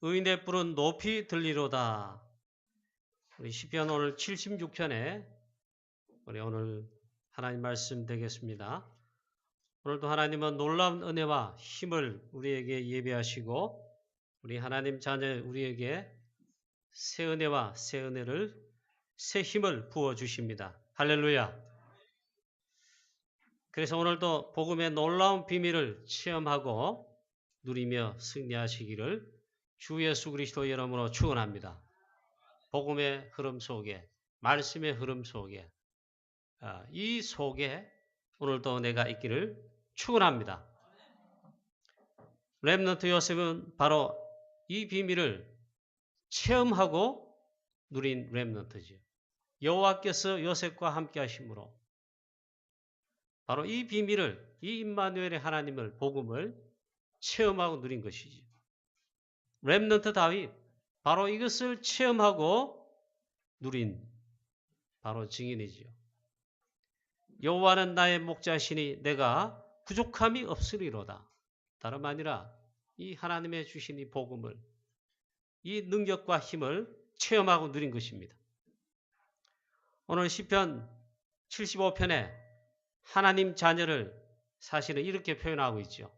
의인의 뿔은 높이 들리로다. 우리 시편 오늘 76편에 우리 오늘 하나님 말씀 되겠습니다. 오늘도 하나님은 놀라운 은혜와 힘을 우리에게 예비하시고 우리 하나님 자녀 우리에게 새 은혜와 새 은혜를 새 힘을 부어주십니다. 할렐루야. 그래서 오늘도 복음의 놀라운 비밀을 체험하고 누리며 승리하시기를 주 예수 그리스도 이름으로 축원합니다. 복음의 흐름 속에, 말씀의 흐름 속에, 이 속에 오늘도 내가 있기를 축원합니다. 렘넌트 요셉은 바로 이 비밀을 체험하고 누린 렘넌트지요. 여호와께서 요셉과 함께 하심으로 바로 이 비밀을, 이 임마누엘의 하나님을, 복음을 체험하고 누린 것이지요. 렘넌트 다윗, 바로 이것을 체험하고 누린 바로 증인이지요. 여호와는 나의 목자시니 내가 부족함이 없으리로다. 다름 아니라 이 하나님의 주신 이 복음을, 이 능력과 힘을 체험하고 누린 것입니다. 오늘 시편 75편에 하나님 자녀를 사실은 이렇게 표현하고 있죠.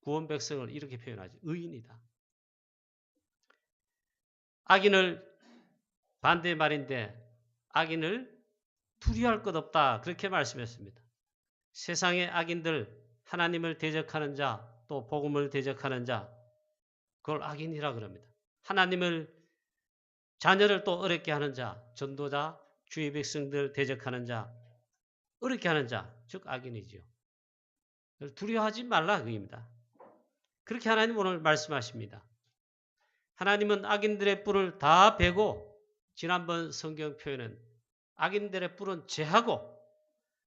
구원 백성을 이렇게 표현하죠. 의인이다. 악인을 반대 말인데 악인을 두려워할 것 없다. 그렇게 말씀했습니다. 세상의 악인들, 하나님을 대적하는 자, 또 복음을 대적하는 자, 그걸 악인이라 그럽니다. 하나님을, 자녀를 또 어렵게 하는 자, 전도자, 주의 백성들 대적하는 자, 어렵게 하는 자, 즉 악인이지요. 두려워하지 말라 그입니다. 그렇게 하나님 오늘 말씀하십니다. 하나님은 악인들의 뿔을 다 베고, 지난번 성경 표현은 악인들의 뿔은 제하고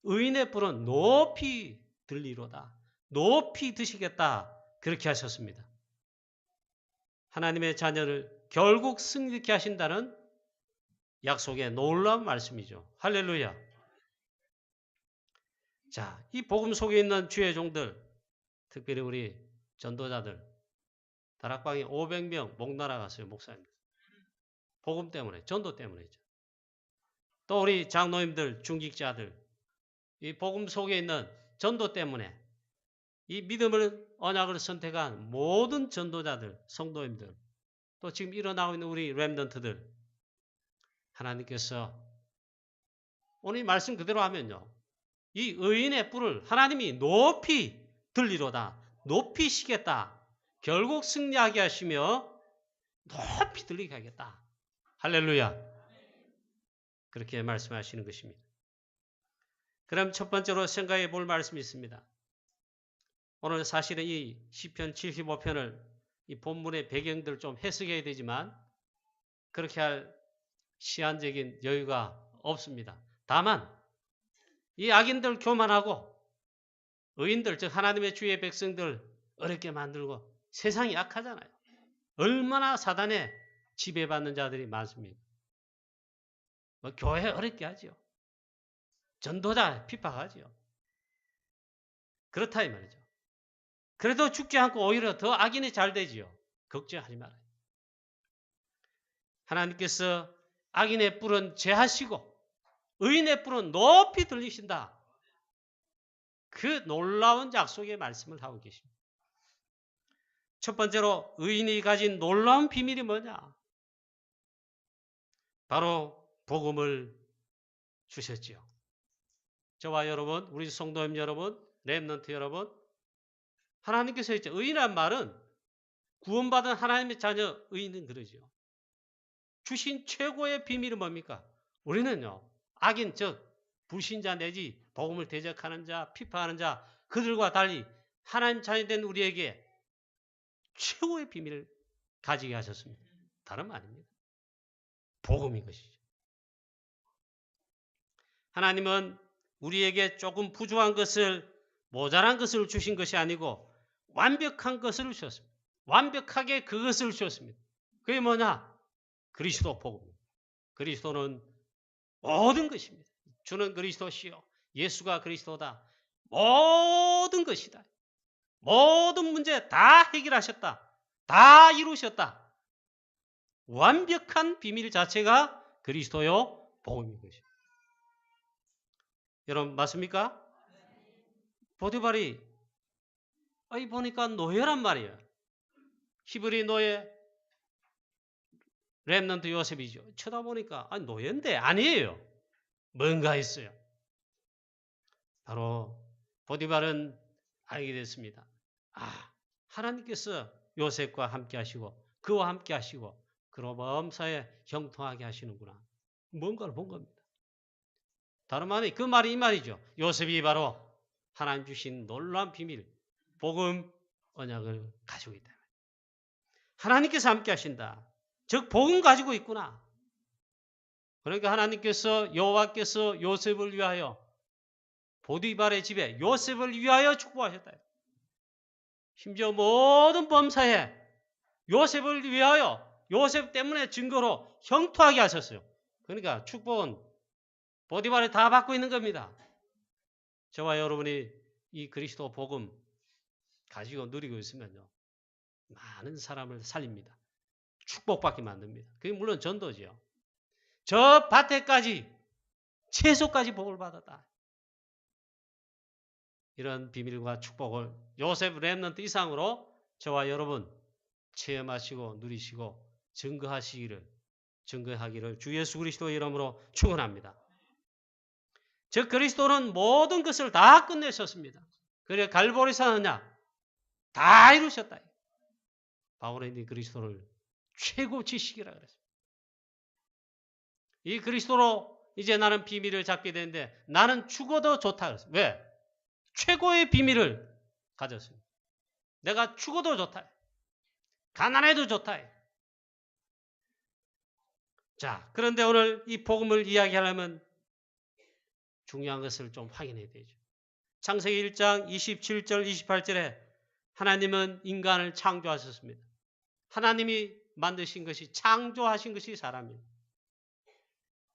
의인의 뿔은 높이 들리로다. 높이 드시겠다. 그렇게 하셨습니다. 하나님의 자녀를 결국 승리케 하신다는 약속의 놀라운 말씀이죠. 할렐루야. 자, 이 복음 속에 있는 주의 종들, 특별히 우리 전도자들, 다락방에 500명 목 날아갔어요. 목사님. 복음 때문에, 전도 때문이죠. 또 우리 장로님들, 중직자들, 이 복음 속에 있는 전도 때문에 이 믿음을, 언약을 선택한 모든 전도자들, 성도님들, 또 지금 일어나고 있는 우리 렘넌트들, 하나님께서 오늘 말씀 그대로 하면요, 이 의인의 뿔을 하나님이 높이 들리로다. 높이시겠다. 결국 승리하게 하시며 높이 들리게 하겠다. 할렐루야. 그렇게 말씀하시는 것입니다. 그럼 첫 번째로 생각해 볼 말씀이 있습니다. 오늘 사실은 이 시편 75편을 이 본문의 배경들을 좀 해석해야 되지만 그렇게 할 시한적인 여유가 없습니다. 다만 이 악인들 교만하고 의인들, 즉 하나님의 주의 백성들 어렵게 만들고 세상이 약하잖아요. 얼마나 사단에 지배받는 자들이 많습니까? 교회 어렵게 하죠. 전도자 핍박하죠. 그렇다 이 말이죠. 그래도 죽지 않고 오히려 더 악인이 잘 되지요. 걱정하지 말아요. 하나님께서 악인의 뿔은 제하시고 의인의 뿔은 높이 들리신다. 그 놀라운 약속의 말씀을 하고 계십니다. 첫 번째로 의인이 가진 놀라운 비밀이 뭐냐? 바로 복음을 주셨지요. 저와 여러분, 우리 성도님 여러분, 렘넌트 여러분, 하나님께서 했죠. 의인이란 말은 구원받은 하나님의 자녀 의인은 그러죠. 주신 최고의 비밀은 뭡니까? 우리는요, 악인, 즉 불신자 내지 복음을 대적하는 자, 피파하는 자, 그들과 달리 하나님 자녀된 우리에게 최고의 비밀을 가지게 하셨습니다. 다름 아닙니다. 복음인 것이죠. 하나님은 우리에게 조금 부족한 것을, 모자란 것을 주신 것이 아니고 완벽한 것을 주셨습니다. 완벽하게 그것을 주셨습니다. 그게 뭐냐? 그리스도 복음. 그리스도는 모든 것입니다. 주는 그리스도시요 예수가 그리스도다. 모든 것이다. 모든 문제 다 해결하셨다. 다 이루셨다. 완벽한 비밀 자체가 그리스도요 복음인 것이죠. 여러분 맞습니까? 보디발이 보니까 노예란 말이에요. 히브리 노예 렘넌트 요셉이죠. 쳐다보니까 노예인데 아니에요. 뭔가 있어요. 바로 보디발은 알게 됐습니다. 하나님께서 요셉과 함께 하시고 그와 함께 하시고 그로 범사에 형통하게 하시는구나. 뭔가를 본 겁니다. 다른 말이 그 말이 이 말이죠. 요셉이 바로 하나님 주신 놀라운 비밀, 복음, 언약을 가지고 있다. 하나님께서 함께 하신다. 즉 복음 가지고 있구나. 그러니까 하나님께서 여호와께서 요셉을 위하여 보디발의 집에 요셉을 위하여 축복하셨다. 심지어 모든 범사에 요셉을 위하여 요셉 때문에 증거로 형통하게 하셨어요. 그러니까 축복은 보디발이 다 받고 있는 겁니다. 저와 여러분이 이 그리스도 복음 가지고 누리고 있으면요. 많은 사람을 살립니다. 축복받게 만듭니다. 그게 물론 전도지요. 저 밭에까지 채소까지 복을 받았다. 이런 비밀과 축복을 요셉 렘넌트 이상으로 저와 여러분 체험하시고 누리시고 증거하기를 주 예수 그리스도의 이름으로 축원합니다. 즉 그리스도는 모든 것을 다 끝내셨습니다. 그래 갈보리산은야 다 이루셨다. 바울이 그리스도를 최고 지식이라 그랬습니다. 이 그리스도로 이제 나는 비밀을 잡게 되는데 나는 죽어도 좋다 그랬어요. 왜? 최고의 비밀을 가졌습니다. 내가 죽어도 좋다. 가난해도 좋다. 자, 그런데 오늘 이 복음을 이야기하려면 중요한 것을 좀 확인해야 되죠. 창세기 1장 27절 28절에 하나님은 인간을 창조하셨습니다. 하나님이 만드신 것이 창조하신 것이 사람입니다.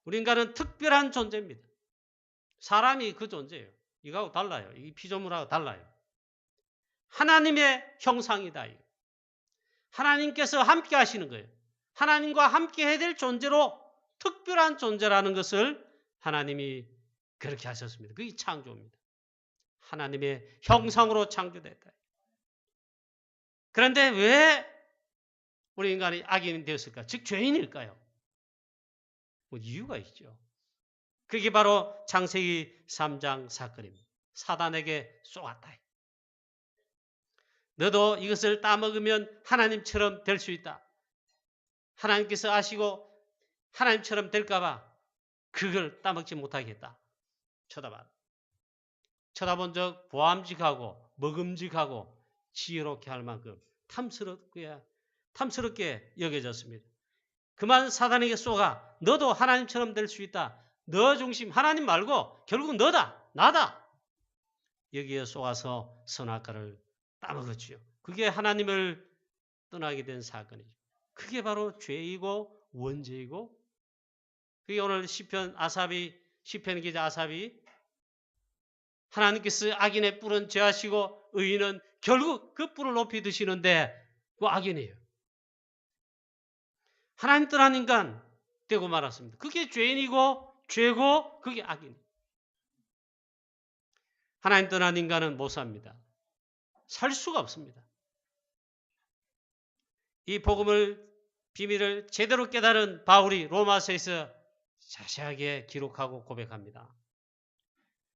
우리 인간은 특별한 존재입니다. 사람이 그 존재예요. 이거하고 달라요. 이 피조물하고 달라요. 하나님의 형상이다. 하나님께서 함께 하시는 거예요. 하나님과 함께 해야 될 존재로 특별한 존재라는 것을 하나님이 그렇게 하셨습니다. 그게 창조입니다. 하나님의 형상으로 창조됐다. 그런데 왜 우리 인간이 악인이 되었을까? 즉 죄인일까요? 뭐 이유가 있죠. 그게 바로 창세기 3장 사건입니다. 사단에게 쏘았다. 너도 이것을 따먹으면 하나님처럼 될 수 있다. 하나님께서 아시고 하나님처럼 될까봐 그걸 따먹지 못하겠다. 쳐다본 적 보암직하고 먹음직하고 지혜롭게 할 만큼 탐스럽게 여겨졌습니다. 그만 사단에게 쏘가 너도 하나님처럼 될 수 있다. 너 중심 하나님 말고 결국 너다. 나다. 여기에 쏘아서 선악과를 따먹었지요. 그게 하나님을 떠나게 된 사건이죠. 그게 바로 죄이고 원죄이고 그게 오늘 시편 기자 아삽이 하나님께서 악인의 뿔은 제하시고 의인은 결국 그 뿔을 높이 드시는데 그 악인이에요. 하나님 떠난 인간 되고 말았습니다. 그게 죄인이고 죄고 그게 악인. 하나님 떠난 인간은 못 삽니다. 살 수가 없습니다. 이 비밀을 제대로 깨달은 바울이 로마서에서 자세하게 기록하고 고백합니다.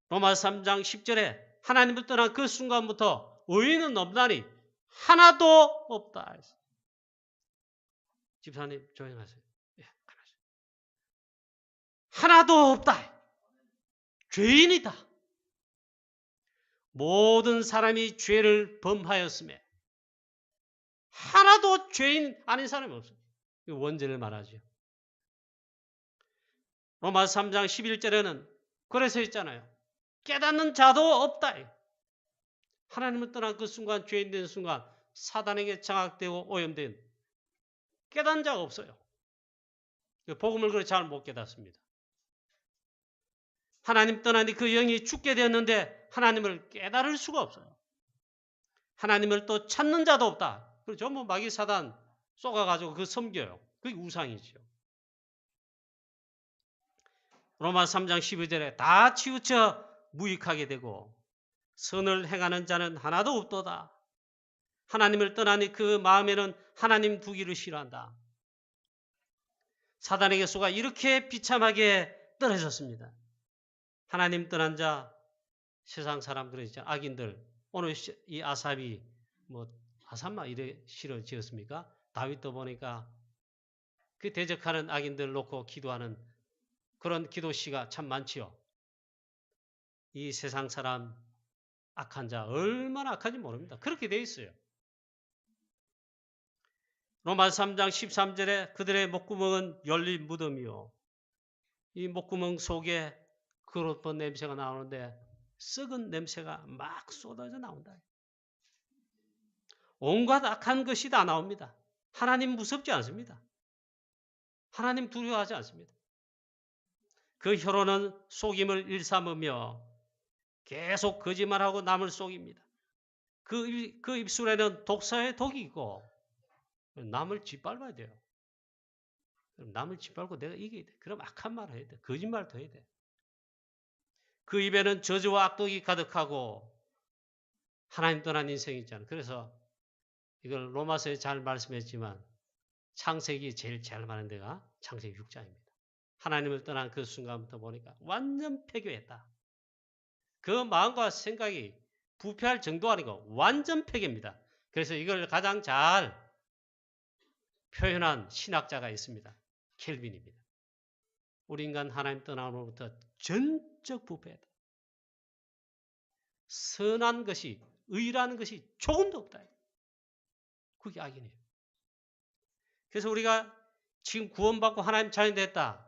로마서 3장 10절에 하나님을 떠난 그 순간부터 의인은 없나니 하나도 없다. 집사님 조용하세요. 하나도 없다. 죄인이다. 모든 사람이 죄를 범하였음에 하나도 죄인 아닌 사람이 없어요. 원죄를 말하죠. 로마서 3장 11절에는 그래서 있잖아요. 깨닫는 자도 없다. 하나님을 떠난 그 순간, 죄인 된 순간 사단에게 장악되고 오염된 깨닫는 자가 없어요. 복음을 그렇게 잘 못 깨닫습니다. 하나님 떠나니 그 영이 죽게 되었는데 하나님을 깨달을 수가 없어요. 하나님을 또 찾는 자도 없다. 그렇죠? 뭐 마귀 사단 쏘아가지고 그 섬겨요. 그게 우상이죠. 로마 3장 12절에 다 치우쳐 무익하게 되고 선을 행하는 자는 하나도 없도다. 하나님을 떠나니 그 마음에는 하나님 두기를 싫어한다. 사단에게 쏘가 이렇게 비참하게 떨어졌습니다. 하나님 떠난 자, 세상 사람들 있잖아요. 악인들. 오늘 이 아삽이 아삽마 이래 시를 지었습니까? 다윗도 보니까 그 대적하는 악인들 놓고 기도하는 그런 기도시가 참 많지요. 이 세상 사람 악한 자 얼마나 악한지 모릅니다. 그렇게 돼 있어요. 로마 3장 13절에 그들의 목구멍은 열린 무덤이요. 이 목구멍 속에 그릇본 냄새가 나오는데 썩은 냄새가 막 쏟아져 나온다. 온갖 악한 것이 다 나옵니다. 하나님 무섭지 않습니다. 하나님 두려워하지 않습니다. 그 혀로는 속임을 일삼으며 계속 거짓말하고 남을 속입니다. 그 입술에는 독사의 독이 있고 남을 짓밟아야 돼요. 남을 짓밟고 내가 이겨야 돼. 그럼 악한 말을 해야 돼. 거짓말도 해야 돼. 그 입에는 저주와 악독이 가득하고 하나님 떠난 인생이 있잖아요. 그래서 이걸 로마서에 잘 말씀했지만 창세기 제일 잘 많은 데가 창세기 6장입니다. 하나님을 떠난 그 순간부터 보니까 완전 폐교했다. 그 마음과 생각이 부패할 정도가 아니고 완전 폐교입니다. 그래서 이걸 가장 잘 표현한 신학자가 있습니다. 켈빈입니다. 우리 인간 하나님 떠남으로부터 전적 부패다. 선한 것이, 의라는 것이 조금도 없다. 그게 악이네요. 그래서 우리가 지금 구원받고 하나님 자녀 됐다.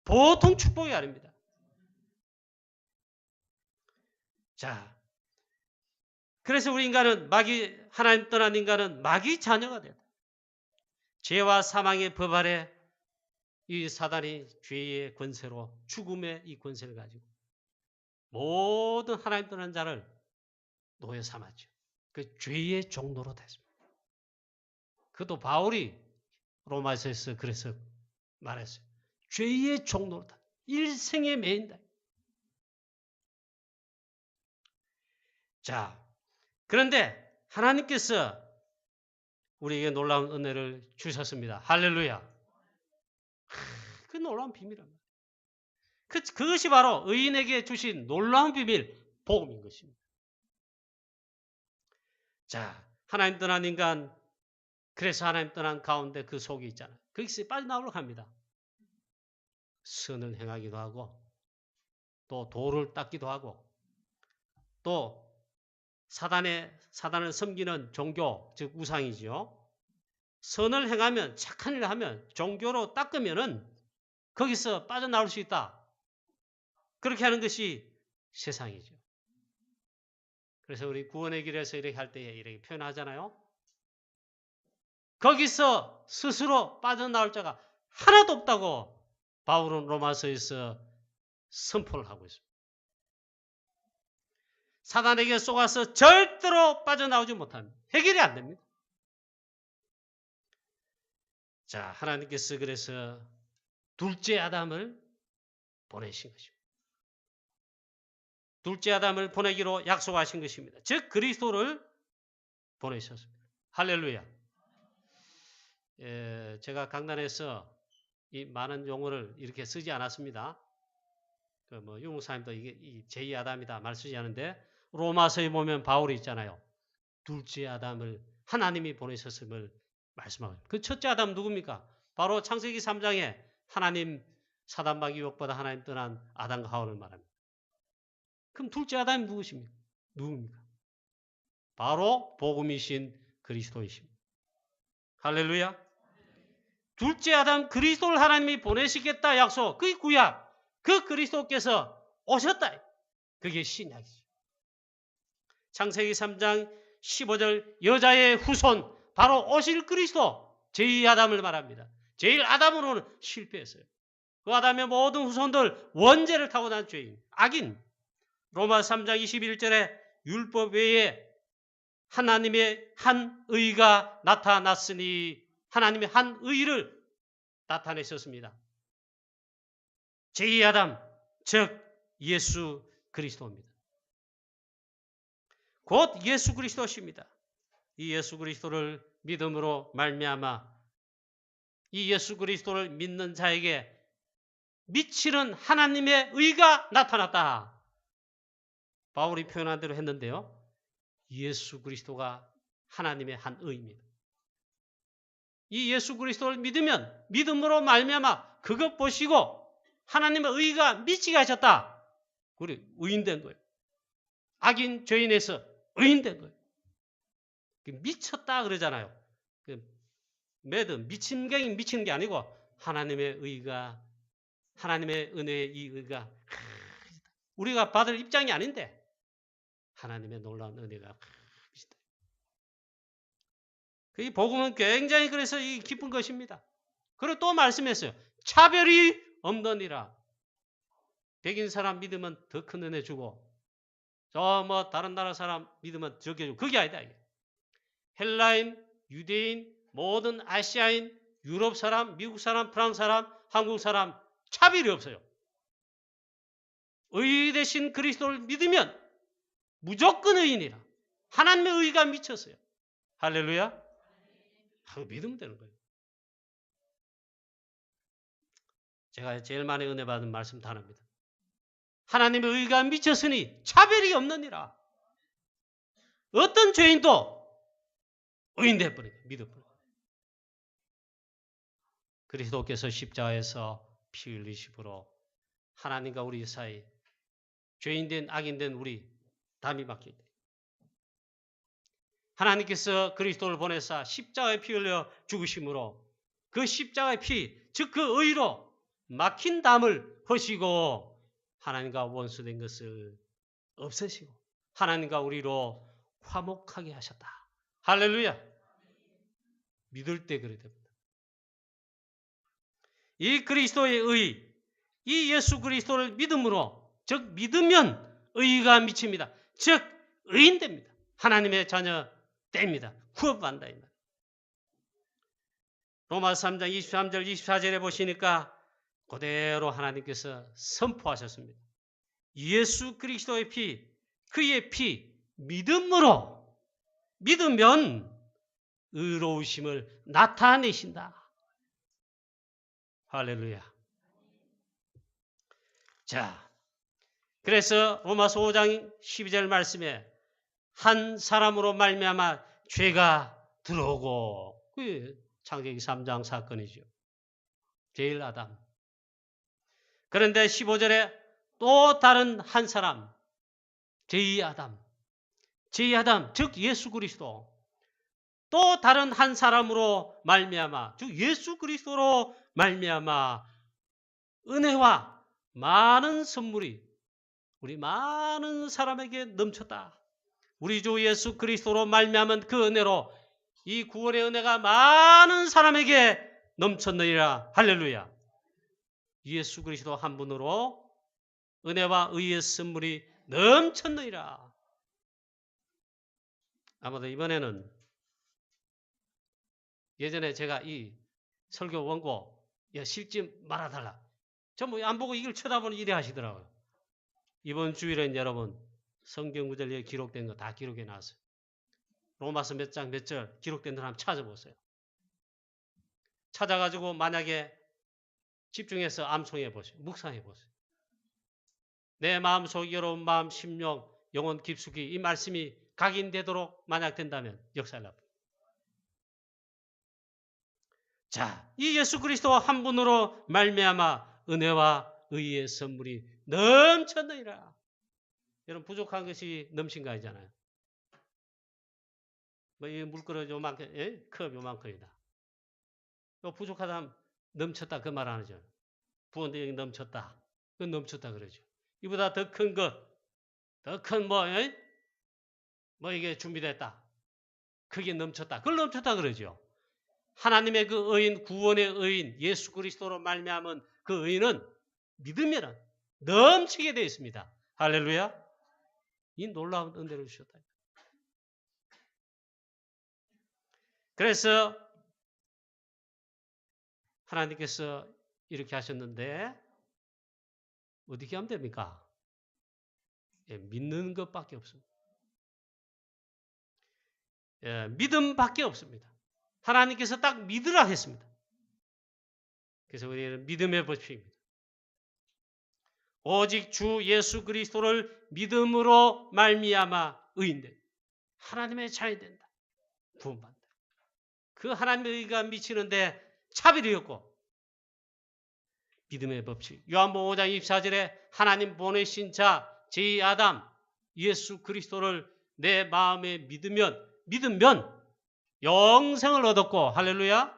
보통 축복이 아닙니다. 자, 그래서 우리 인간은 하나님 떠난 인간은 마귀 자녀가 됐다. 죄와 사망의 법 아래 이 사단이 죄의 권세로 죽음의 이 권세를 가지고 모든 하나님 떠난 자를 노예 삼았죠. 그 죄의 종로로 됐습니다. 그것도 바울이 로마서에서 그래서 말했어요. 죄의 종로다. 일생에 매인다. 자, 그런데 하나님께서 우리에게 놀라운 은혜를 주셨습니다. 할렐루야. 그 놀라운 비밀입니다. 그것이 바로 의인에게 주신 놀라운 비밀, 복음인 것입니다. 자, 하나님 떠난 인간, 그래서 하나님 떠난 가운데 그 속이 있잖아요. 거기서 빠져나오려고 합니다. 선을 행하기도 하고, 또 도를 닦기도 하고, 또 사단을 섬기는 종교, 즉 우상이죠. 선을 행하면, 착한 일을 하면, 종교로 닦으면은 거기서 빠져나올 수 있다. 그렇게 하는 것이 세상이죠. 그래서 우리 구원의 길에서 이렇게 할 때에 이렇게 표현하잖아요. 거기서 스스로 빠져나올 자가 하나도 없다고 바울은 로마서에서 선포를 하고 있습니다. 사단에게 속아서 절대로 빠져나오지 못합니다. 해결이 안 됩니다. 자, 하나님께서 그래서 둘째 아담을 보내신 것입니다. 둘째 아담을 보내기로 약속하신 것입니다. 즉 그리스도를 보내셨습니다. 할렐루야. 제가 강단에서 이 많은 용어를 이렇게 쓰지 않았습니다. 유목사님도 이게 제2 아담이다 말 쓰지 않은데 로마서에 보면 바울이 있잖아요. 둘째 아담을 하나님이 보내셨음을 말씀하고 있습니다. 그 첫째 아담 누굽니까? 바로 창세기 3장에 하나님 사단마귀 유혹받아 하나님 떠난 아담과 하와를 말합니다. 그럼 둘째 아담이 누굽니까? 바로 복음이신 그리스도이십니다. 할렐루야. 둘째 아담 그리스도를 하나님이 보내시겠다 약속. 그게 구약. 그 그리스도께서 오셨다. 그게 신약이죠. 창세기 3장 15절 여자의 후손 바로 오실 그리스도 제2 아담을 말합니다. 제1 아담으로는 실패했어요. 그 아담의 모든 후손들 원죄를 타고난 죄인, 악인. 로마 3장 21절에 율법 외에 하나님의 한 의가 나타났으니 하나님의 한 의를 나타내셨습니다. 제2아담 즉 예수 그리스도입니다. 곧 예수 그리스도십니다. 이 예수 그리스도를 믿음으로 말미암아 이 예수 그리스도를 믿는 자에게 미치는 하나님의 의가 나타났다. 바울이 표현한 대로 했는데요. 예수 그리스도가 하나님의 한 의입니다. 이 예수 그리스도를 믿으면 믿음으로 말미암아 그것 보시고 하나님의 의가 미치게 하셨다. 우리 의인된 거예요. 악인 죄인에서 의인된 거예요. 미쳤다 그러잖아요. 미친갱이 미치는 게 아니고 하나님의 의가 하나님의 은혜의 이 의가 우리가 받을 입장이 아닌데 하나님의 놀라운 은혜가 이 복음은 굉장히 그래서 이 기쁜 것입니다. 그리고 또 말씀했어요. 차별이 없느니라. 백인 사람 믿으면 더 큰 은혜 주고 저 뭐 다른 나라 사람 믿으면 적게 주고 그게 아니다. 이게. 헬라인, 유대인, 모든 아시아인, 유럽 사람, 미국 사람, 프랑스 사람, 한국 사람 차별이 없어요. 의 대신 그리스도를 믿으면 무조건 의인이라. 하나님의 의가 미쳤어요. 할렐루야. 하고 믿으면 되는 거예요. 제가 제일 많이 은혜 받은 말씀 단어입니다. 하나님의 의가 미쳤으니 차별이 없느니라. 어떤 죄인도 의인 되어버려요. 믿어버려요. 그리스도께서 십자가에서 피 흘리심으로 하나님과 우리 사이 죄인된 악인된 우리 담이 막힐 때 하나님께서 그리스도를 보내사 십자가에 피 흘려 죽으심으로 그 십자가의 피, 즉 그 의로 막힌 담을 허시고 하나님과 원수된 것을 없애시고 하나님과 우리로 화목하게 하셨다. 할렐루야. 믿을 때 그래야 됩니다. 이 그리스도의 의, 이 예수 그리스도를 믿음으로 즉 믿으면 의가 미칩니다. 즉 의인됩니다. 하나님의 자녀 됩니다. 구원받는다. 로마서 3장 23절 24절에 보시니까 그대로 하나님께서 선포하셨습니다. 예수 그리스도의 피, 그의 피 믿음으로 믿으면 의로우심을 나타내신다. 할렐루야. 자, 그래서 로마서 5장 12절 말씀에 한 사람으로 말미암아 죄가 들어오고 그 창세기 3장 사건이죠. 제일 아담. 그런데 15절에 또 다른 한 사람 제2아담 즉 예수 그리스도 또 다른 한 사람으로 말미암아 즉 예수 그리스도로 말미암아 은혜와 많은 선물이 우리 많은 사람에게 넘쳤다. 우리 주 예수 그리스도로 말미암은 그 은혜로 이 구원의 은혜가 많은 사람에게 넘쳤느니라. 할렐루야. 예수 그리스도 한 분으로 은혜와 의의 선물이 넘쳤느니라. 아마도 이번에는 예전에 제가 이 설교 원고 실지 말아달라. 전부 안 보고 이걸 쳐다보는 일이 하시더라고요. 이번 주일엔 여러분 성경 구절에 기록된 거 다 기록해 놨어요. 로마서 몇 장 몇 절 기록된 대로 한번 찾아보세요. 찾아가지고 만약에 집중해서 암송해 보세요. 묵상해 보세요. 내 마음속 여로운 마음 심령 영혼 깊숙이 이 말씀이 각인되도록 만약 된다면 역사를 납니다. 자, 이 예수 그리스도 한 분으로 말미암아 은혜와 의의 선물이 넘쳤느니라. 여러분 부족한 것이 넘친 거 아니잖아요. 뭐 이 물그릇 요만큼, 컵 요만큼이다. 부족하다 하면 넘쳤다 그 말 안 하죠. 부원대역이 넘쳤다. 그건 넘쳤다 그러죠. 이보다 더 큰 것, 더 큰 뭐 이게 준비됐다. 그게 넘쳤다. 그걸 넘쳤다 그러죠. 하나님의 그 의인, 구원의 의인, 예수 그리스도로 말미암은 그 의인은 믿으면 넘치게 되어 있습니다. 할렐루야. 이 놀라운 은혜를 주셨다. 그래서 하나님께서 이렇게 하셨는데 어떻게 하면 됩니까? 예, 믿는 것밖에 없습니다. 예, 믿음밖에 없습니다. 하나님께서 딱 믿으라 했습니다. 그래서 우리는 믿음의 법칙입니다. 오직 주 예수 그리스도를 믿음으로 말미암아 의인된 하나님의 자녀이 된다. 구원받는다. 그 하나님의 의가 미치는데 차별이 없고 믿음의 법칙. 요한복음 5장 24절에 하나님 보내신 자 제2아담 예수 그리스도를 내 마음에 믿으면 영생을 얻었고 할렐루야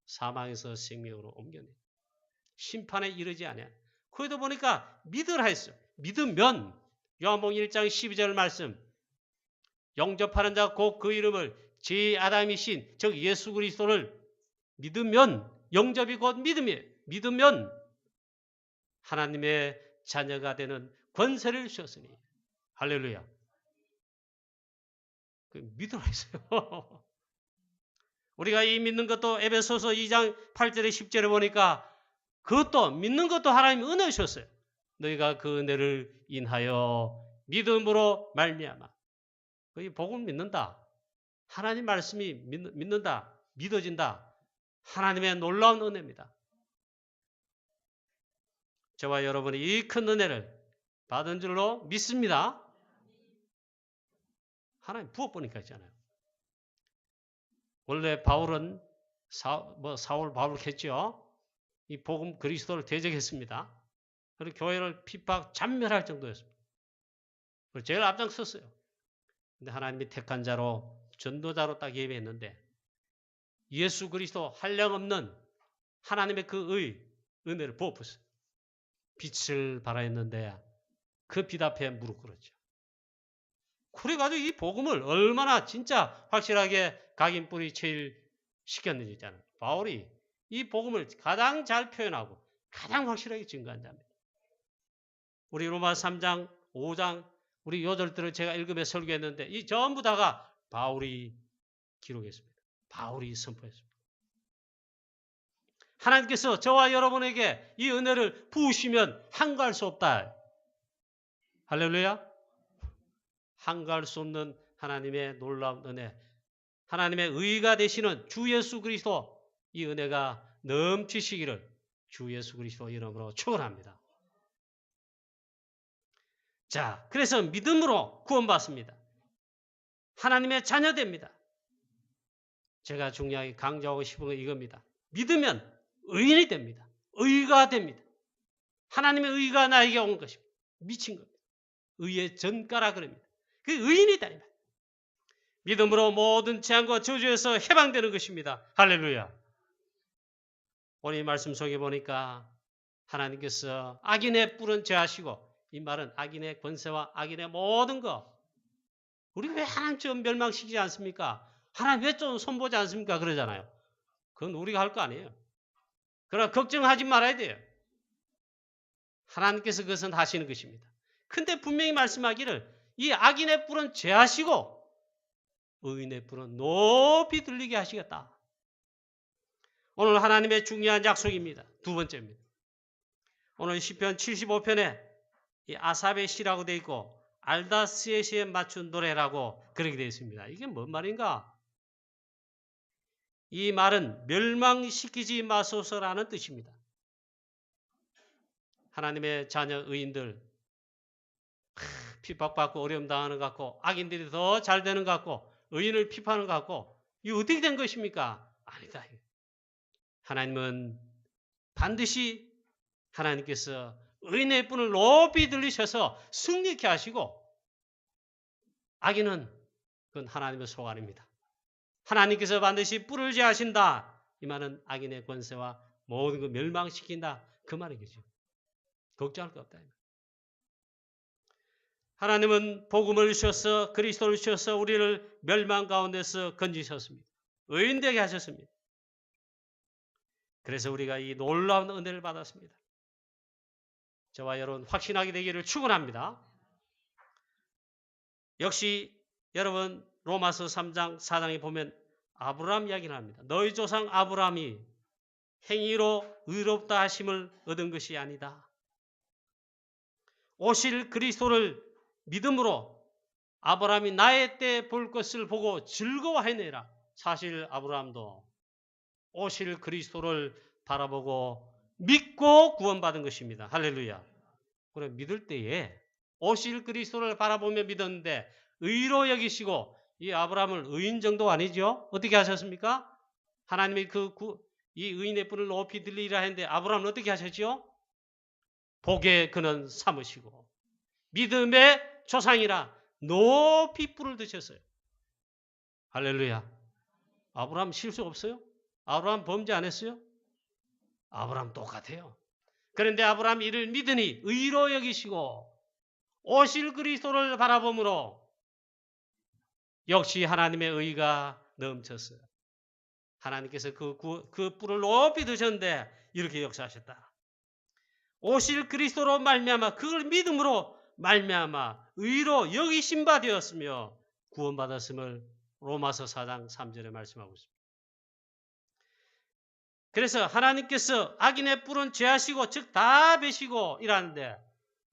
사망에서 생명으로 옮겨내 심판에 이르지 않아. 거기도 보니까 믿으라 했어요. 믿으면 요한복음 1장 12절 말씀 영접하는 자 곧 그 이름을 제2아담이신 즉 예수 그리스도를 믿으면 영접이 곧 믿음이에요. 믿으면 하나님의 자녀가 되는 권세를 주셨으니 할렐루야. 믿으라 했어요. 우리가 이 믿는 것도 에베소서 2장 8절에 10절에 보니까 그것도 믿는 것도 하나님이 은혜 주셨어요. 너희가 그 은혜를 인하여 믿음으로 말미암아. 이 복음을 믿는다. 하나님 말씀이 믿는다. 믿어진다. 하나님의 놀라운 은혜입니다. 저와 여러분이 이 큰 은혜를 받은 줄로 믿습니다. 하나님 부어보니까 있잖아요. 원래 바울은 사울 바울했죠. 이 복음 그리스도를 대적했습니다. 그리고 교회를 핍박 잔멸할 정도였습니다. 그래서 제일 앞장섰어요. 근데 하나님이 택한 자로 전도자로 딱 예비했는데 예수 그리스도 한량없는 하나님의 그 은혜를 부어붓어요. 빛을 발하였는데 그 빛 앞에 무릎 꿇었죠. 그래가지고 이 복음을 얼마나 진짜 확실하게 각인 뿌리 체일 시켰는지 있잖아요. 바울이 이 복음을 가장 잘 표현하고 가장 확실하게 증거한 자입니다. 우리 로마 3장, 5장 우리 요절들을 제가 읽으며 설교했는데 이 전부 다가 바울이 기록했습니다. 바울이 선포했습니다. 하나님께서 저와 여러분에게 이 은혜를 부으시면 한가할 수 없다. 할렐루야. 한가할 수 없는 하나님의 놀라운 은혜. 하나님의 의가 되시는 주 예수 그리스도 이 은혜가 넘치시기를 주 예수 그리스도 이름으로 축원합니다. 자, 그래서 믿음으로 구원받습니다. 하나님의 자녀됩니다. 제가 중요하게 강조하고 싶은 건 이겁니다. 믿으면 의인이 됩니다. 의가 됩니다. 하나님의 의가 나에게 온 것입니다. 미친 겁니다. 의의 전가라 그럽니다. 그 의인이다. 믿음으로 모든 재앙과 저주에서 해방되는 것입니다. 할렐루야. 오늘 이 말씀 속에 보니까 하나님께서 악인의 뿔은 제하시고 이 말은 악인의 권세와 악인의 모든 것 우리 왜 하나님 좀 멸망시키지 않습니까? 하나님 왜 좀 손보지 않습니까? 그러잖아요. 그건 우리가 할 거 아니에요. 그러나 걱정하지 말아야 돼요. 하나님께서 그것은 하시는 것입니다. 근데 분명히 말씀하기를 이 악인의 뿔은 제하시고 의인의 뿔은 높이 들리게 하시겠다. 오늘 하나님의 중요한 약속입니다. 두 번째입니다. 오늘 시편 75편에 이 아삽의 시라고 되어 있고 알다스의 시에 맞춘 노래라고 그렇게 되어 있습니다. 이게 뭔 말인가? 이 말은 멸망시키지 마소서라는 뜻입니다. 하나님의 자녀 의인들 핍박받고 어려움 당하는 것 같고 악인들이 더 잘 되는 것 같고 의인을 핍하는 것 같고 이거 어떻게 된 것입니까? 아니다. 하나님은 반드시 하나님께서 의인의 뿔을 높이 들리셔서 승리케 하시고 악인은 그건 하나님의 소관입니다. 하나님께서 반드시 뿔을 제하신다. 이 말은 악인의 권세와 모든 걸 멸망시킨다. 그 말이겠죠. 걱정할 거 없다. 하나님은 복음을 주셔서 그리스도를 주셔서 우리를 멸망 가운데서 건지셨습니다. 의인되게 하셨습니다. 그래서 우리가 이 놀라운 은혜를 받았습니다. 저와 여러분 확신하게 되기를 축원합니다. 역시 여러분 로마서 3장 4장에 보면 아브라함 이야기를 합니다. 너희 조상 아브라함이 행위로 의롭다 하심을 얻은 것이 아니다. 오실 그리스도를 믿음으로 아브라함이 나의 때 볼 것을 보고 즐거워하느니라. 사실 아브라함도 오실 그리스도를 바라보고 믿고 구원받은 것입니다. 할렐루야. 그래, 믿을 때에 오실 그리스도를 바라보며 믿었는데 의로 여기시고, 이 아브라함을 의인 정도 아니죠? 어떻게 하셨습니까? 하나님이 이 의인의 뿔을 높이 들리라 했는데 아브라함은 어떻게 하셨죠? 복에 그는 삼으시고 믿음의 조상이라 높이 뿔을 드셨어요. 할렐루야. 아브라함 실수 없어요? 아브라함 범죄 안 했어요? 아브라함 똑같아요. 그런데 아브라함 이를 믿으니 의로 여기시고 오실 그리스도를 바라보므로 역시 하나님의 의가 넘쳤어요. 하나님께서 그 뿔을 높이 드셨는데 이렇게 역사하셨다. 오실 그리스도로 말미암아 그걸 믿음으로 말미암아 의로 여기신 바 되었으며 구원받았음을 로마서 4장 3절에 말씀하고 있습니다. 그래서 하나님께서 악인의 뿔은 죄하시고 즉 다 베시고 이라는데,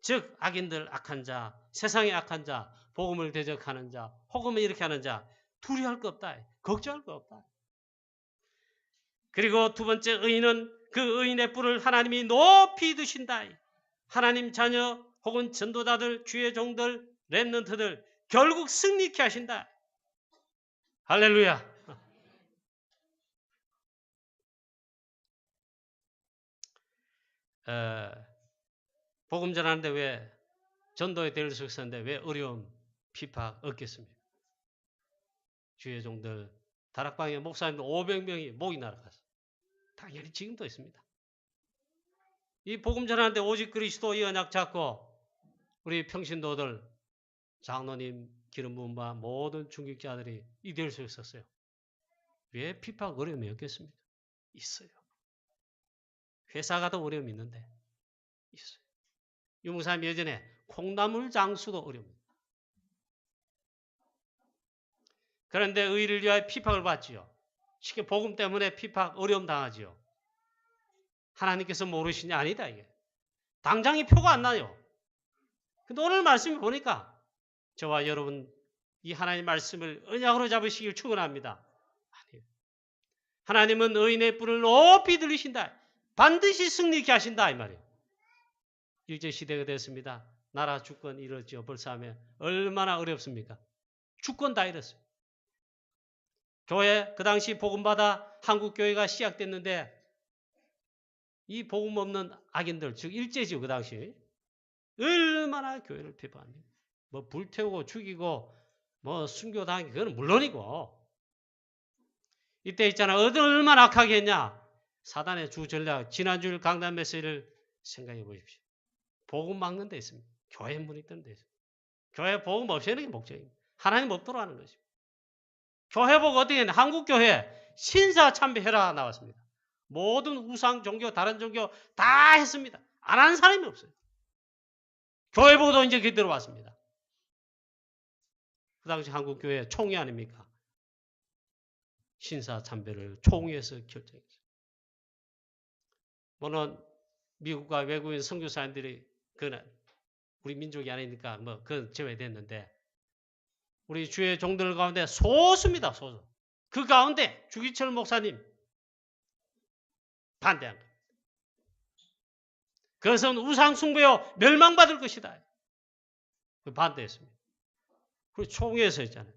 즉 악인들, 악한 자, 세상의 악한 자, 복음을 대적하는 자, 혹은 이렇게 하는 자 두려워할 거 없다. 걱정할 거 없다. 그리고 두 번째, 의인은 그 의인의 뿔을 하나님이 높이 드신다. 하나님 자녀 혹은 전도자들, 주의 종들, 렘넌트들 결국 승리케 하신다. 할렐루야. 복음 전하는데 왜 전도에 될 수 있었는데 왜 어려움, 피팍 없겠습니까? 주의 종들, 다락방에 목사님들 500명이 목이 날아갔어요. 당연히 지금도 있습니다. 이 복음 전하는데 오직 그리스도 이 언약 잡고 우리 평신도들, 장로님, 기름 부은 바 모든 중직자들이 이될 수 있었어요. 왜 피팍 어려움이 없겠습니까? 있어요. 회사 가도 어려움이 있는데 있어요. 유목사님 예전에 콩나물 장수도 어려웁니다. 그런데 의를 위하여 피팍을 받지요. 쉽게 복음 때문에 피팍 어려움 당하지요. 하나님께서 모르시냐? 아니다 이게. 당장이 표가 안 나요. 근데 오늘 말씀을 보니까 저와 여러분 이 하나님의 말씀을 언약으로 잡으시길 축원합니다. 아니에요. 하나님은 의인의 뿔을 높이 들리신다. 반드시 승리케 하신다 이 말이에요. 일제시대가 됐습니다. 나라 주권 이렇죠. 벌써 하면 얼마나 어렵습니까? 주권 다 잃었어요. 교회 그 당시 복음받아 한국교회가 시작됐는데 이 복음 없는 악인들, 즉 일제지요 그 당시 얼마나 교회를 비판합니다. 뭐 불태우고 죽이고 뭐 순교당하기 그건 물론이고, 이때 있잖아 얼마나 악하게 했냐. 사단의 주 전략, 지난주일 강단 메시지를 생각해 보십시오. 복음 막는 데 있습니다. 교회 문이 뜨는 데 있습니다. 교회 복음 없애는 게 목적입니다. 하나님 없도록 하는 것입니다. 교회 보고 어떻게 했냐. 한국교회 신사참배해라 나왔습니다. 모든 우상 종교, 다른 종교 다 했습니다. 안 하는 사람이 없어요. 교회 보고도 이제 그게 들어왔습니다. 그 당시 한국교회 총회 아닙니까? 신사참배를 총회에서 결정했어요. 물론 미국과 외국인 선교사님들이 그건 우리 민족이 아니니까 뭐 그건 제외됐는데 우리 주의 종들 가운데 소수입니다. 소수. 그 가운데 주기철 목사님 반대한 거예요. 그것은 우상 숭배요 멸망받을 것이다. 반대했습니다. 그리고 총회에서 했잖아요.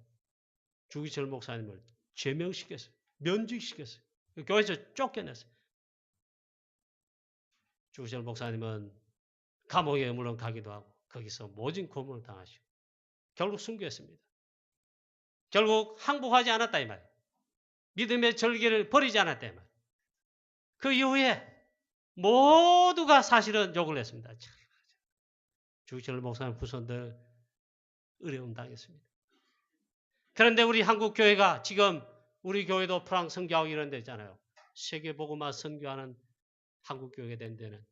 주기철 목사님을 제명시켰어요. 면직시켰어요. 교회에서 쫓겨냈어요. 주기철 목사님은 감옥에 물론 가기도 하고 거기서 모진 고문을 당하시고 결국 순교했습니다. 결국 항복하지 않았다 이 말이에요. 믿음의 절개를 버리지 않았다 이 말이에요. 그 이후에 모두가 사실은 욕을 했습니다. 주기철 목사님 후손들 어려움 당했습니다. 그런데 우리 한국교회가 지금 우리 교회도 프랑스 선교하고 이런 데 있잖아요. 세계복음화 선교하는 한국교회가 된 데는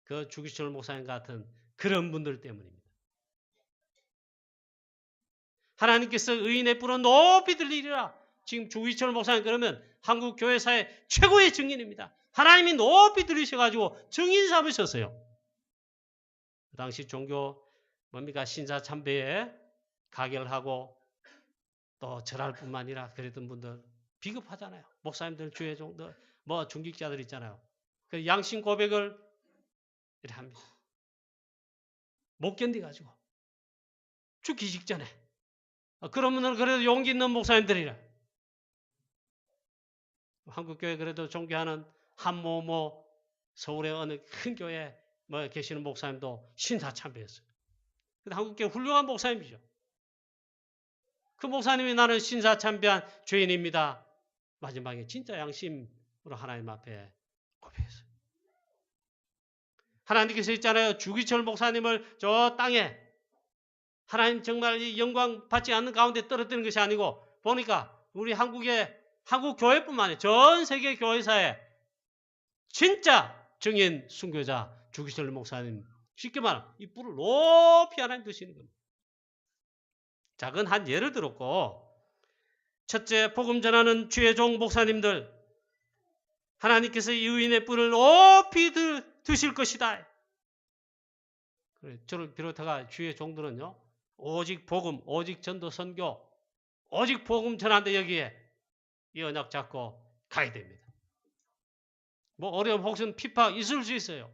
그 주기철 목사님 같은 그런 분들 때문입니다. 하나님께서 의인의 뿔은 높이 들리리라. 지금 주기철 목사님 그러면 한국 교회사의 최고의 증인입니다. 하나님이 높이 들으셔가지고 증인 삼으셨어요. 그 당시 종교 뭡니까 신사참배에 가결하고 또 절할 뿐만 아니라 그랬던 분들 비겁하잖아요. 목사님들, 주회종들, 뭐 중직자들 있잖아요. 그 양심 고백을 이렇게 합니다. 못 견디가지고 죽기 직전에. 그러면 그래도 용기 있는 목사님들이라. 한국교회 그래도 존경하는 한모모 서울의 어느 큰 교회 뭐 계시는 목사님도 신사참배했어요. 근데 한국교회 훌륭한 목사님이죠. 그 목사님이 나는 신사참배한 죄인입니다. 마지막에 진짜 양심으로 하나님 앞에 고백했어요. 하나님께서 있잖아요. 주기철 목사님을 저 땅에 하나님 정말 이 영광 받지 않는 가운데 떨어뜨리는 것이 아니고 보니까 우리 한국 교회뿐만 아니라 전 세계 교회사에 진짜 증인 순교자 주기철 목사님 쉽게 말하면 이 뿔을 높이 하나님 드시는 겁니다. 작은 한 예를 들었고 첫째 복음 전하는 주의 종 목사님들 하나님께서 이 의인의 뿔을 높이 드실 것이다. 저를 비롯해가 주의 종들은요. 오직 복음, 오직 전도 선교, 오직 복음 전하는데 여기에 이 언약 잡고 가야 됩니다. 뭐 어려움 혹은 피파 있을 수 있어요.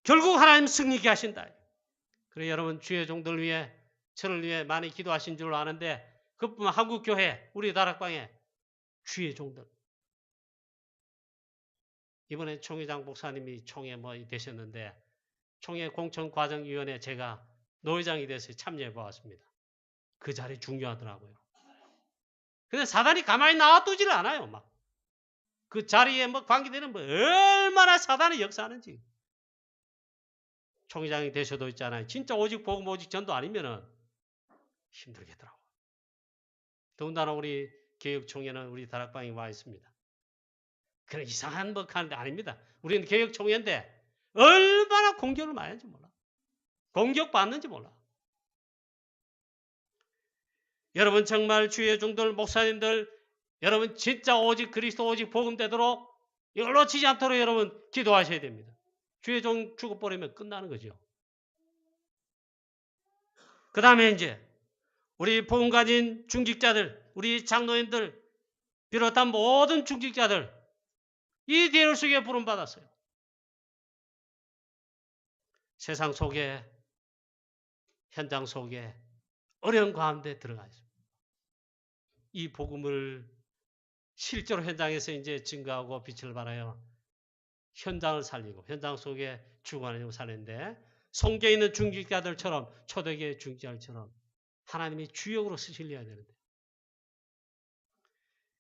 결국 하나님 승리케 하신다. 그래 여러분 주의 종들 위해 저를 위해 많이 기도하신 줄 아는데 그뿐만 한국교회 우리 다락방에 주의 종들 이번에 총회장 목사님이 총회 뭐 되셨는데 총회 공천과정위원회 제가 노회장이 돼서 참여해 보았습니다. 그 자리 중요하더라고요. 근데 사단이 가만히 놔두지를 않아요. 막 그 자리에 뭐 관계되는 뭐 얼마나 사단이 역사하는지. 총회장이 되셔도 있잖아요. 진짜 오직 복음 오직 전도 아니면은 힘들겠더라고. 더군다나 우리 개혁총회는 우리 다락방에 와 있습니다. 그런 이상한 뭐 하는데 아닙니다. 우리는 개혁총회인데 얼마나 공격을 많이 하는지 몰라. 공격받는지 몰라. 여러분 정말 주의 종들 목사님들 여러분 진짜 오직 그리스도 오직 복음 되도록 이걸 놓치지 않도록 여러분 기도하셔야 됩니다. 주의 종 죽어버리면 끝나는 거죠. 그 다음에 이제 우리 복음 가진 중직자들 우리 장로님들 비롯한 모든 중직자들 이 대열 속에 부름받았어요. 세상 속에 현장 속에 어려운 가운데 들어가 있습니다. 이 복음을 실제로 현장에서 이제 증거하고 빛을 발하여 현장을 살리고 현장 속에 죽어가는 살리는데 성경에 있는 중직자들처럼 초대교회 중직자들처럼 하나님이 주역으로 쓰시려야 되는데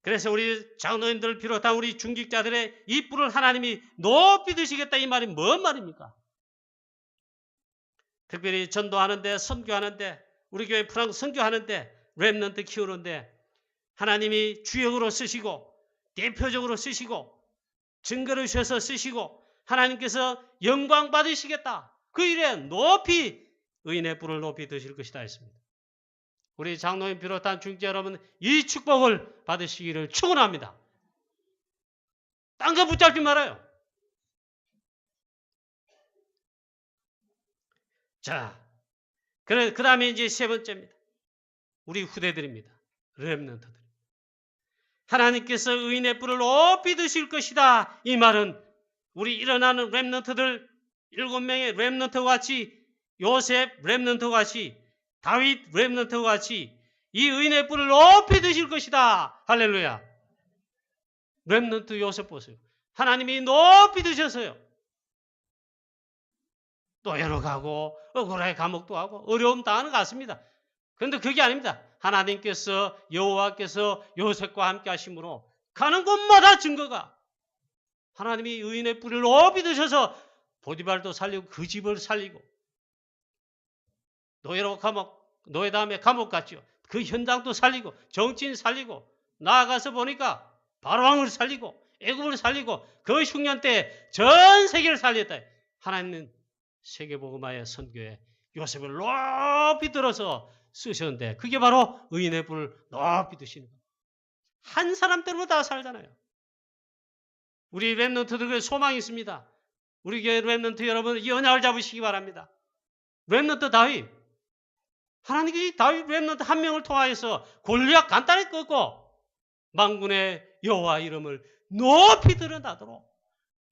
그래서 우리 장로님들 비롯한 우리 중직자들의 이 뿔을 하나님이 높이 드시겠다 이 말이 뭔 말입니까? 특별히 전도하는데 선교하는데 우리 교회 프랑스 선교하는데 렘넌트 키우는데 하나님이 주역으로 쓰시고 대표적으로 쓰시고 증거를 주셔서 쓰시고 하나님께서 영광 받으시겠다. 그 일에 높이 의인의 뿔을 높이 드실 것이다 했습니다. 우리 장로님 비롯한 중직자 여러분 이 축복을 받으시기를 축원합니다. 딴 거 붙잡지 말아요. 자, 그 다음에 이제 세 번째입니다. 우리 후대들입니다. 렘넌트들. 하나님께서 의인의 뿔을 높이 드실 것이다. 이 말은 우리 일어나는 렘넌트들 7명의 렘넌트와 같이 요셉 렘넌트와 같이 다윗 렘넌트와 같이 이 의인의 뿔을 높이 드실 것이다. 할렐루야. 렘넌트 요셉 보세요. 하나님이 높이 드셨어요. 또 여러 가고 억울하게 감옥도 하고 어려움 당하는 것 같습니다. 그런데 그게 아닙니다. 하나님께서 여호와께서 요셉과 함께 하심으로 가는 곳마다 증거가 하나님이 의인의 뿔을 높이 드셔서 보디발도 살리고 그 집을 살리고 노예로 노예 다음에 감옥 갔죠. 그 현장도 살리고 정치인 살리고 나아가서 보니까 바로왕을 살리고 애굽을 살리고 그 흉년 때 전 세계를 살렸다. 하나님은 세계복음화의 선교에 요셉을 높이 들어서 쓰셨는데 그게 바로 의인의 뿔을 높이 드시는 거예요. 한 사람 때문에 다 살잖아요. 우리 렘넌트들 소망이 있습니다. 우리 교회 렘넌트 여러분 이 언약을 잡으시기 바랍니다. 렘넌트 다윗, 하나님이 다윗 렘넌트 한 명을 통하여서 골리앗 간단히 꺾고 만군의 여호와 이름을 높이 드러나도록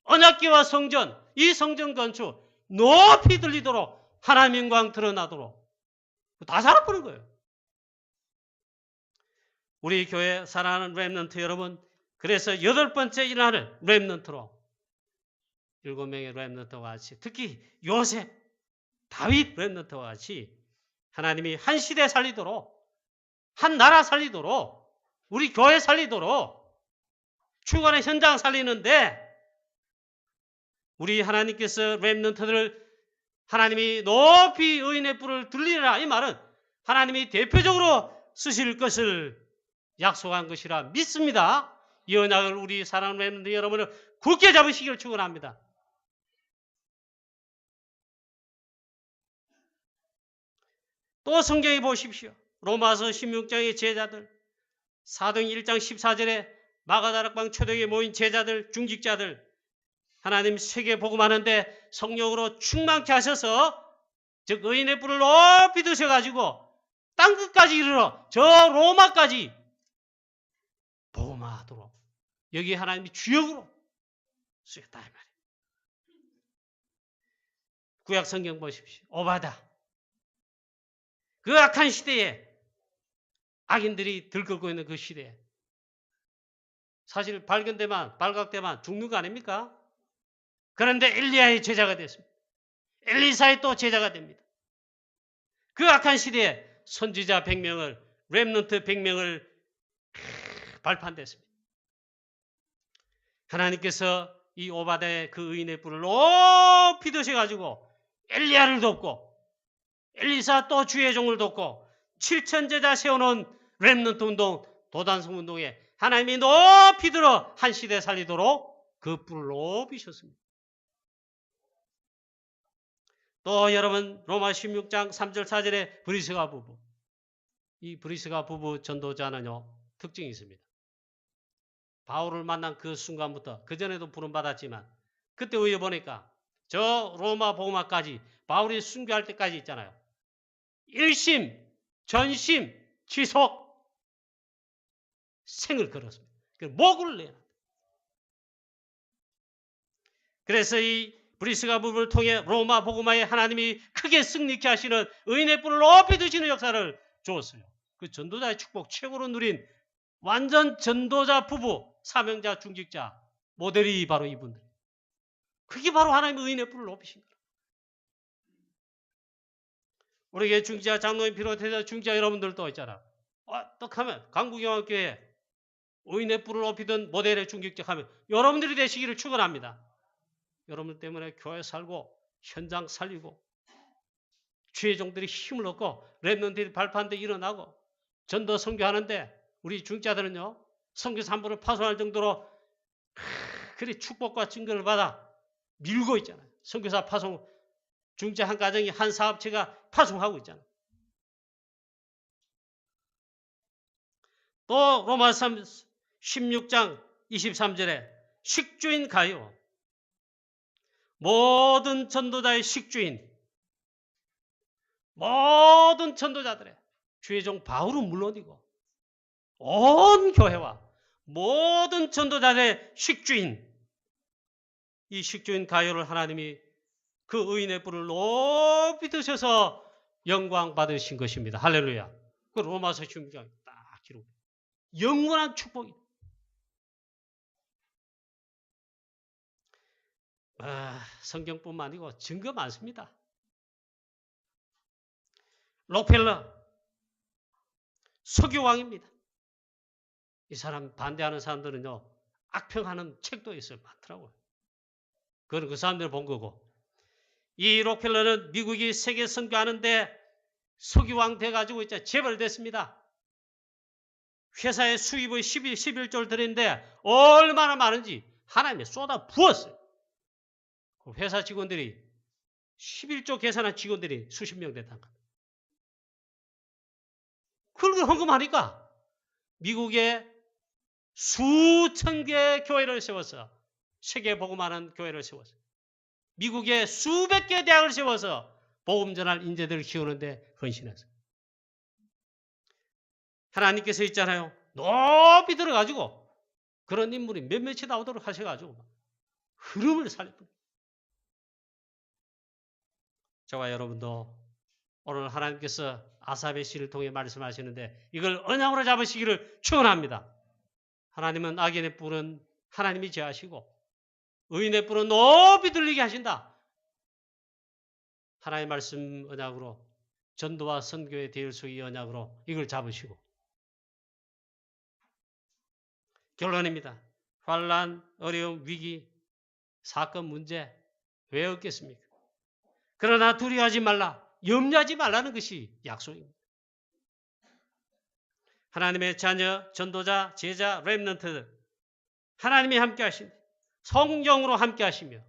언약궤와 성전, 이 성전 건축 높이 들리도록 하나님의 영광 드러나도록 다 살아보는 거예요. 우리 교회 사랑하는 렘넌트 여러분, 그래서 8번째 일하는 렘넌트로 7명의 렘넌트와 같이 특히 요셉, 다윗 렘넌트와 같이 하나님이 한 시대 살리도록 한 나라 살리도록 우리 교회 살리도록 주관의 현장 살리는데 우리 하나님께서 렘넌트들을 하나님이 높이 의인의 뿔을 들리라 이 말은 하나님이 대표적으로 쓰실 것을 약속한 것이라 믿습니다. 이 언약을 우리 사랑하는 렘넌트 여러분을 굳게 잡으시기를 축원합니다. 또 성경에 보십시오. 로마서 16장의 제자들, 사도행 1장 14절에 마가다락방 초대교회에 모인 제자들, 중직자들 하나님 세계 복음하는데 성령으로 충만케 하셔서 즉 의인의 뿔을 높이 드셔가지고 땅끝까지 이르러 저 로마까지 복음하도록 여기 하나님이 주역으로 쓰였다 이 말이에요. 구약 성경 보십시오. 오바다. 그 악한 시대에 악인들이 들끓고 있는 그 시대에 사실 발각되만 죽는 거 아닙니까? 그런데 엘리야의 제자가 됐습니다. 엘리사의 또 제자가 됩니다. 그 악한 시대에 선지자 100명을 렘넌트 100명을 발판됐습니다. 하나님께서 이 오바다의 그 의인의 뿔을 높이 드셔가지고 엘리야를 돕고 엘리사 또 주의 종을 돕고 7천 제자 세워놓은 렘넌트 운동 도단성 운동에 하나님이 높이 들어 한 시대 살리도록 그 뿔을 높이셨습니다. 또 여러분 로마 16장 3절 4절에 브리스가 부부, 이 브리스가 부부 전도자는요 특징이 있습니다. 바울을 만난 그 순간부터 그전에도 부름받았지만 그때 의해 보니까 저 로마 복음화까지 바울이 순교할 때까지 있잖아요. 일심, 전심, 지속 생을 걸었습니다. 목을 내야. 그래서 이 브리스가 부부를 통해 로마 복음화에 하나님이 크게 승리케 하시는 의인의 뿔을 높이 드시는 역사를 주었어요. 그 전도자의 축복 최고로 누린 완전 전도자 부부, 사명자, 중직자 모델이 바로 이분들. 그게 바로 하나님의 의인의 뿔을 높이신 거예요. 우리에게 중직자 장로님 비롯해서 중직자 여러분들도 있잖아. 어떡하면 강구경학교회 의인의 뿔을 높이던 모델의 중직자 하면 여러분들이 되시기를 축원합니다. 여러분 때문에 교회 살고 현장 살리고 주의 종들이 힘을 얻고 렘넌트들이 발판대 일어나고 전도 선교하는데 우리 중직자들은요 선교사 한 분을 파송할 정도로 그리 축복과 증거를 받아 밀고 있잖아요. 선교사 파송 중직자 한 가정이 한 사업체가 파송하고 있잖아요. 또 로마서 16장 23절에 식주인 가요. 모든 전도자의 식주인, 모든 전도자들의 주의 종 바울은 물론이고 온 교회와 모든 전도자들의 식주인, 이 식주인 가요를 하나님이 그 의인의 뿔을 높이 드셔서 영광 받으신 것입니다. 할렐루야. 그 로마서 16장에 딱 기록. 영원한 축복이. 성경뿐만 아니고 증거 많습니다. 록펠러 석유왕입니다. 이 사람 반대하는 사람들은요 악평하는 책도 있어요. 많더라고요. 그건 그 사람들 본 거고 이 록펠러는 미국이 세계 선교하는데 석유왕 돼가지고 이제 재벌됐습니다. 회사의 수입을 11조를 드렸는데 얼마나 많은지 하나님이 쏟아 부었어요. 회사 직원들이 11조 계산한 직원들이 수십 명 됐다는 겁니다. 그걸 헌금하니까 미국에 수천 개의 교회를 세워서 세계 복음하는 교회를 세워서 미국에 수백 개의 대학을 세워서 복음 전할 인재들을 키우는데 헌신해서 하나님께서 있잖아요. 높이 들어가지고 그런 인물이 몇몇이 나오도록 하셔가지고 흐름을 살려줍니다. 저와 여러분도 오늘 하나님께서 아삽의 시를 통해 말씀하시는데 이걸 언약으로 잡으시기를 축원합니다. 하나님은 악인의 뿔은 하나님이 제하시고 의인의 뿔은 높이 들리게 하신다. 하나님의 말씀 언약으로 전도와 선교의 대열속의 언약으로 이걸 잡으시고 결론입니다. 환난, 어려움, 위기, 사건, 문제 왜 없겠습니까? 그러나 두려워하지 말라, 염려하지 말라는 것이 약속입니다. 하나님의 자녀, 전도자, 제자, 렘넌트들 하나님이 함께 하십니다. 성령으로 함께 하시며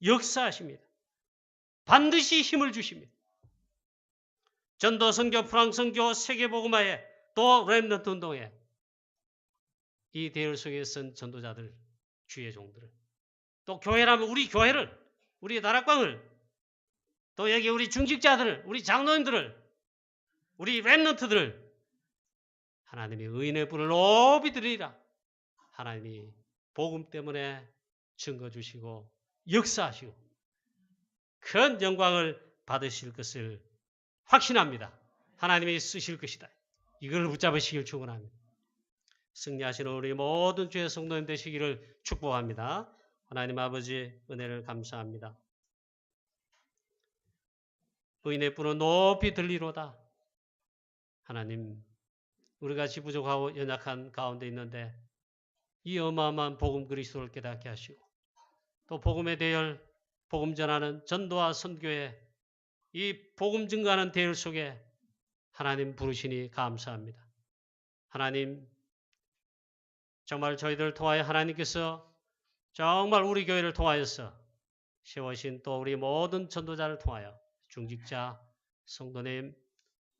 역사하십니다. 반드시 힘을 주십니다. 전도, 선교, 프랑스 선교, 세계복음화에 또 렘넌트 운동에 이 대열 속에 쓴 전도자들, 주의 종들을 또 교회라면 우리 교회를, 우리 다락방을 또 여기 우리 중직자들을, 우리 장로님들을, 우리 렘넌트들을 하나님이 의인의 뿔을 높이 들이라. 하나님이 복음 때문에 증거 주시고 역사하시고 큰 영광을 받으실 것을 확신합니다. 하나님이 쓰실 것이다. 이걸 붙잡으시길 축원합니다. 승리하시는 우리 모든 주의 성도님 되시기를 축복합니다. 하나님 아버지 은혜를 감사합니다. 의인의 뿔은 높이 들리로다. 하나님 우리같이 부족하고 연약한 가운데 있는데 이 어마어마한 복음 그리스도를 깨닫게 하시고 또 복음의 대열, 복음 전하는 전도와 선교의 이 복음 증거하는 대열 속에 하나님 부르시니 감사합니다. 하나님 정말 저희들을 통하여 하나님께서 정말 우리 교회를 통하여서 세우신 또 우리 모든 전도자를 통하여 중직자, 성도님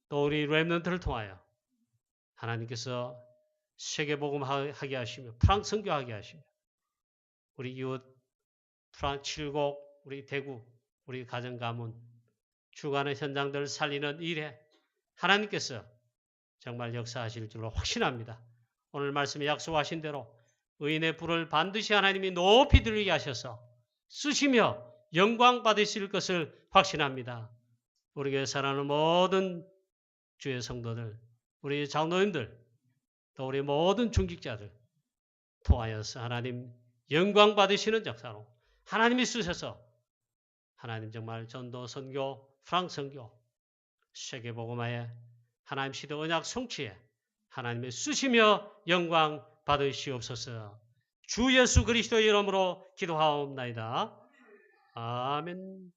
또 우리 렘넌트를 통하여 하나님께서 세계복음 하게 하시며 프랑스 선교하게 하시며 우리 이웃 칠곡, 우리 대구, 우리 가정 가문 주관의 현장들을 살리는 일에 하나님께서 정말 역사하실 줄로 확신합니다. 오늘 말씀에 약속하신 대로 의인의 뿔을 반드시 하나님이 높이 들리게 하셔서 쓰시며 영광 받으실 것을 확신합니다. 우리 교회 사랑하는 모든 주의 성도들, 우리 장로님들, 또 우리 모든 중직자들 통하여서 하나님 영광 받으시는 역사로 하나님이 쓰셔서 하나님 정말 전도, 선교, 프랑스 선교, 세계복음화에 하나님 시대 언약 성취에 하나님의 쓰시며 영광 받으시옵소서. 주 예수 그리스도의 이름으로 기도하옵나이다. 아멘.